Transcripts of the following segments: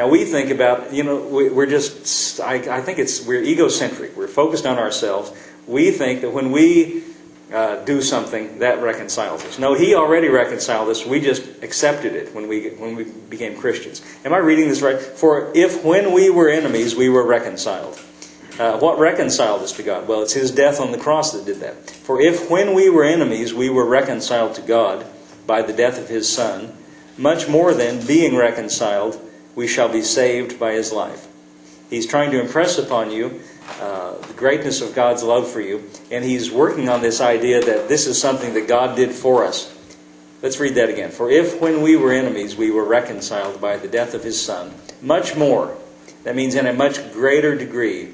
Now we think about, we're just, I think we're egocentric. We're focused on ourselves. We think that when we do something, that reconciles us. No, He already reconciled us. We just accepted it when we became Christians. Am I reading this right? For if when we were enemies, we were reconciled. What reconciled us to God? Well, it's His death on the cross that did that. For if when we were enemies, we were reconciled to God by the death of His Son, much more then, being reconciled, we shall be saved by His life. He's trying to impress upon you the greatness of God's love for you, and He's working on this idea that this is something that God did for us. Let's read that again. For if when we were enemies, we were reconciled by the death of His Son, much more, that means in a much greater degree,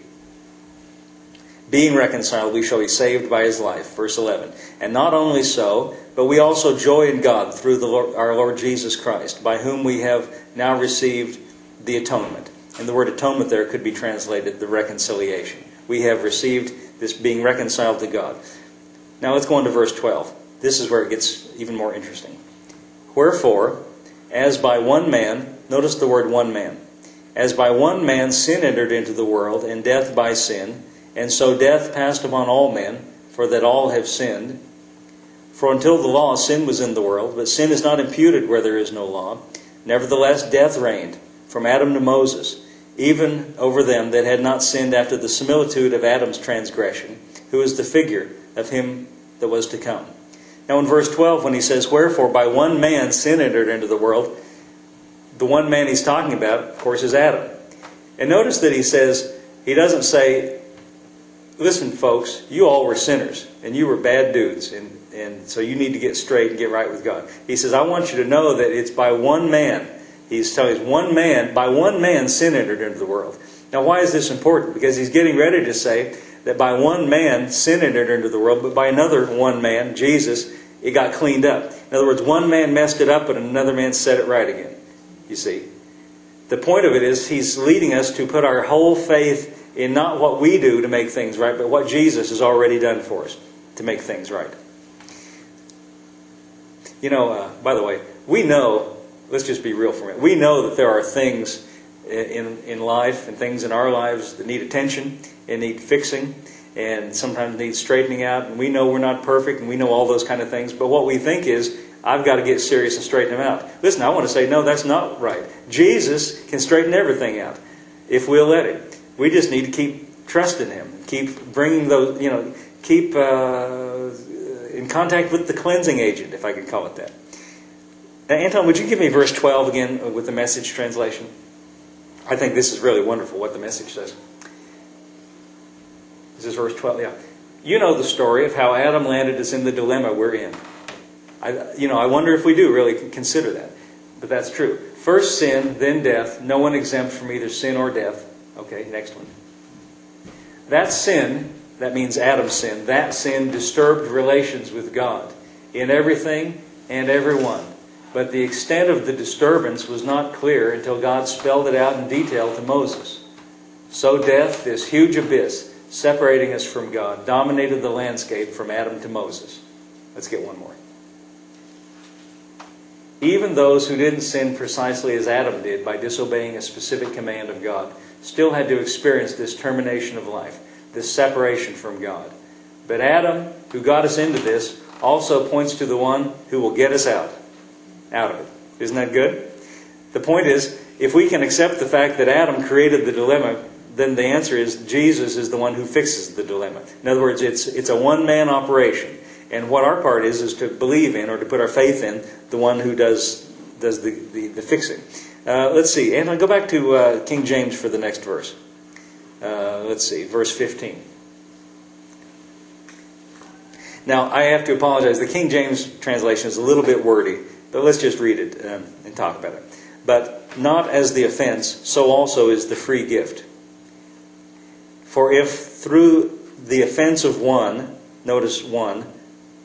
being reconciled, we shall be saved by His life. Verse 11. And not only so, but we also joy in God through our Lord Jesus Christ, by whom we have now received the atonement. And the word atonement there could be translated the reconciliation. We have received this being reconciled to God. Now let's go on to verse 12. This is where it gets even more interesting. Wherefore, as by one man, notice the word one man, as by one man sin entered into the world, and death by sin, and so death passed upon all men, for that all have sinned. For until the law, sin was in the world, but sin is not imputed where there is no law. Nevertheless, death reigned, from Adam to Moses, even over them that had not sinned after the similitude of Adam's transgression, who is the figure of him that was to come. Now in verse 12, when he says, wherefore by one man sin entered into the world, the one man he's talking about, of course, is Adam. And notice that he doesn't say, listen, folks, you all were sinners, and you were bad dudes, and so you need to get straight and get right with God. He says, I want you to know that it's by one man. He's telling us, by one man sin entered into the world. Now, why is this important? Because he's getting ready to say that by one man sin entered into the world, but by another one man, Jesus, it got cleaned up. In other words, one man messed it up, but another man set it right again. You see? The point of it is, he's leading us to put our whole faith in not what we do to make things right, but what Jesus has already done for us to make things right. By the way, we know, let's just be real for a minute, we know that there are things in life and things in our lives that need attention and need fixing and sometimes need straightening out. And we know we're not perfect and we know all those kind of things. But what we think is, I've got to get serious and straighten them out. Listen, I want to say, no, that's not right. Jesus can straighten everything out if we'll let Him. We just need to keep trusting Him. Keep bringing those, keep in contact with the cleansing agent, if I could call it that. Now, Anton, would you give me verse 12 again with the Message translation? I think this is really wonderful what the Message says. This is verse 12, yeah. You know the story of how Adam landed us in the dilemma we're in. I wonder if we do really consider that. But that's true. First sin, then death. No one exempt from either sin or death. Okay, next one. That sin, that means Adam's sin, that sin disturbed relations with God in everything and everyone. But the extent of the disturbance was not clear until God spelled it out in detail to Moses. So death, this huge abyss separating us from God, dominated the landscape from Adam to Moses. Let's get one more. Even those who didn't sin precisely as Adam did by disobeying a specific command of God still had to experience this termination of life, this separation from God. But Adam, who got us into this, also points to the one who will get us out of it. Isn't that good? The point is, if we can accept the fact that Adam created the dilemma, then the answer is Jesus is the one who fixes the dilemma. In other words, it's a one-man operation. And what our part is to believe in or to put our faith in the one who does the fixing. Let's see. And I'll go back to King James for the next verse. Let's see. Verse 15. Now, I have to apologize. The King James translation is a little bit wordy. But let's just read it and talk about it. But not as the offense, so also is the free gift. For if through the offense of one, notice one,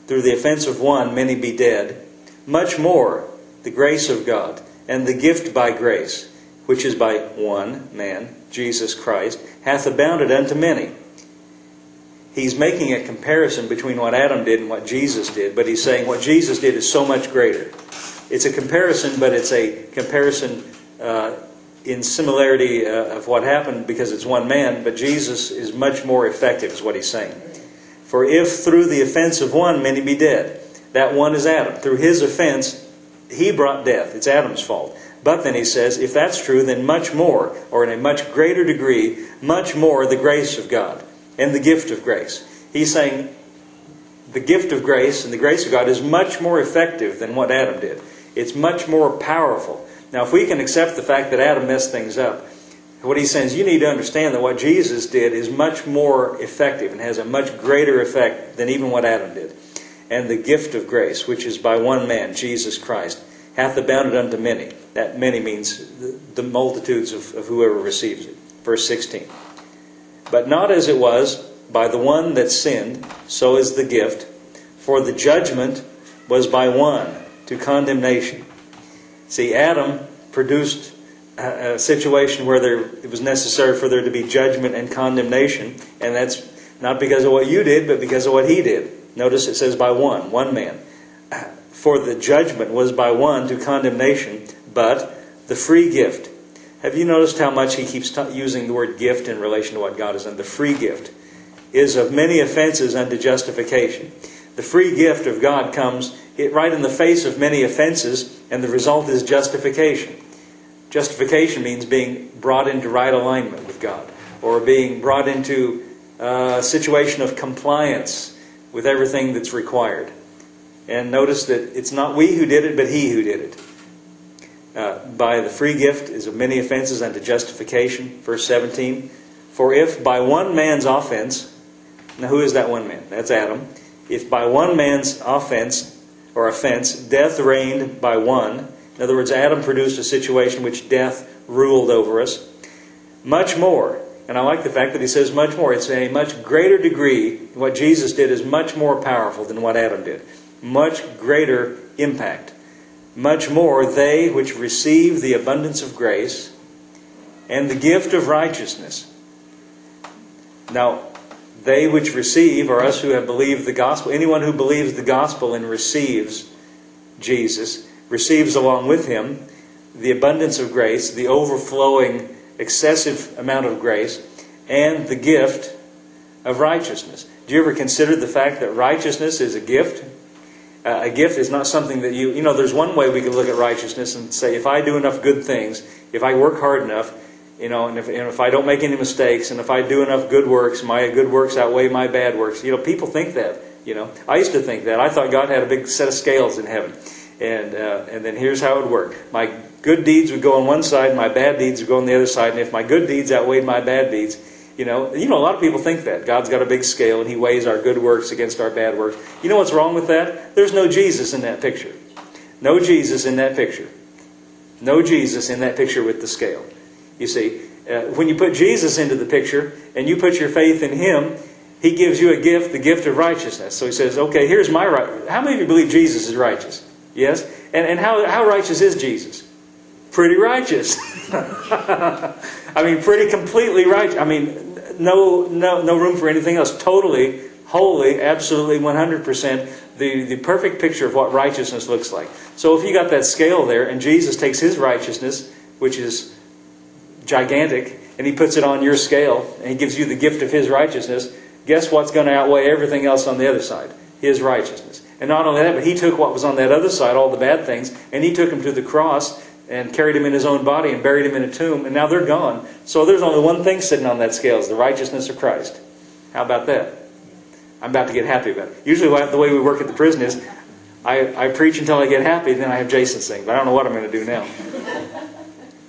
through the offense of one many be dead, much more the grace of God and the gift by grace, which is by one man, Jesus Christ, hath abounded unto many. He's making a comparison between what Adam did and what Jesus did, but he's saying what Jesus did is so much greater. It's a comparison, but it's a comparison in similarity of what happened because it's one man, but Jesus is much more effective, is what he's saying. For if through the offense of one many be dead, that one is Adam. Through his offense, he brought death. It's Adam's fault. But then he says, if that's true, then much more, or in a much greater degree, much more the grace of God and the gift of grace. He's saying the gift of grace and the grace of God is much more effective than what Adam did. It's much more powerful. Now, if we can accept the fact that Adam messed things up, what he's saying is you need to understand that what Jesus did is much more effective and has a much greater effect than even what Adam did. And the gift of grace, which is by one man, Jesus Christ, hath abounded unto many. That many means the multitudes of whoever receives it. Verse 16. But not as it was by the one that sinned, so is the gift. For the judgment was by one to condemnation. See, Adam produced a situation where it was necessary for there to be judgment and condemnation. And that's not because of what you did, but because of what he did. Notice it says by one man. For the judgment was by one to condemnation, but the free gift. Have you noticed how much he keeps using the word gift in relation to what God has done? The free gift is of many offenses unto justification. The free gift of God comes right in the face of many offenses, and the result is justification. Justification means being brought into right alignment with God, or being brought into a situation of compliance with everything that's required. And notice that it's not we who did it, but he who did it. By the free gift is of many offenses unto justification. Verse 17. For if by one man's offense, now who is that one man? That's Adam. If by one man's offense, death reigned by one. In other words, Adam produced a situation which death ruled over us. Much more. And I like the fact that he says much more. It's a much greater degree. What Jesus did is much more powerful than what Adam did. Much greater impact. Much more they which receive the abundance of grace and the gift of righteousness. Now, they which receive are us who have believed the gospel. Anyone who believes the gospel and receives Jesus, receives along with him the abundance of grace, the overflowing, excessive amount of grace, and the gift of righteousness. Do you ever consider the fact that righteousness is a gift? A gift is not something that you know, there's one way we can look at righteousness and say, if I do enough good things, if I work hard enough, and if I don't make any mistakes, and if I do enough good works, my good works outweigh my bad works. People think that. I used to think that. I thought God had a big set of scales in heaven, and then here's how it would work. My good deeds would go on one side, and my bad deeds would go on the other side. And if my good deeds outweighed my bad deeds, a lot of people think that God's got a big scale, and He weighs our good works against our bad works. You know what's wrong with that? There's no Jesus in that picture. No Jesus in that picture. No Jesus in that picture with the scale. You see, when you put Jesus into the picture and you put your faith in Him, He gives you a gift, the gift of righteousness. So He says, okay, here's my right. How many of you believe Jesus is righteous? Yes? And how righteous is Jesus? Pretty righteous. Pretty completely righteous. No room for anything else. Totally, wholly, absolutely, 100%. The perfect picture of what righteousness looks like. So if you got that scale there, and Jesus takes His righteousness, which is gigantic, and He puts it on your scale, and He gives you the gift of His righteousness, guess what's going to outweigh everything else on the other side? His righteousness. And not only that, but He took what was on that other side, all the bad things, and He took them to the cross and carried Him in His own body and buried Him in a tomb, and now they're gone. So there's only one thing sitting on that scale, is the righteousness of Christ. How about that? I'm about to get happy about it. Usually the way we work at the prison is, I preach until I get happy, then I have Jason sing. But I don't know what I'm going to do now.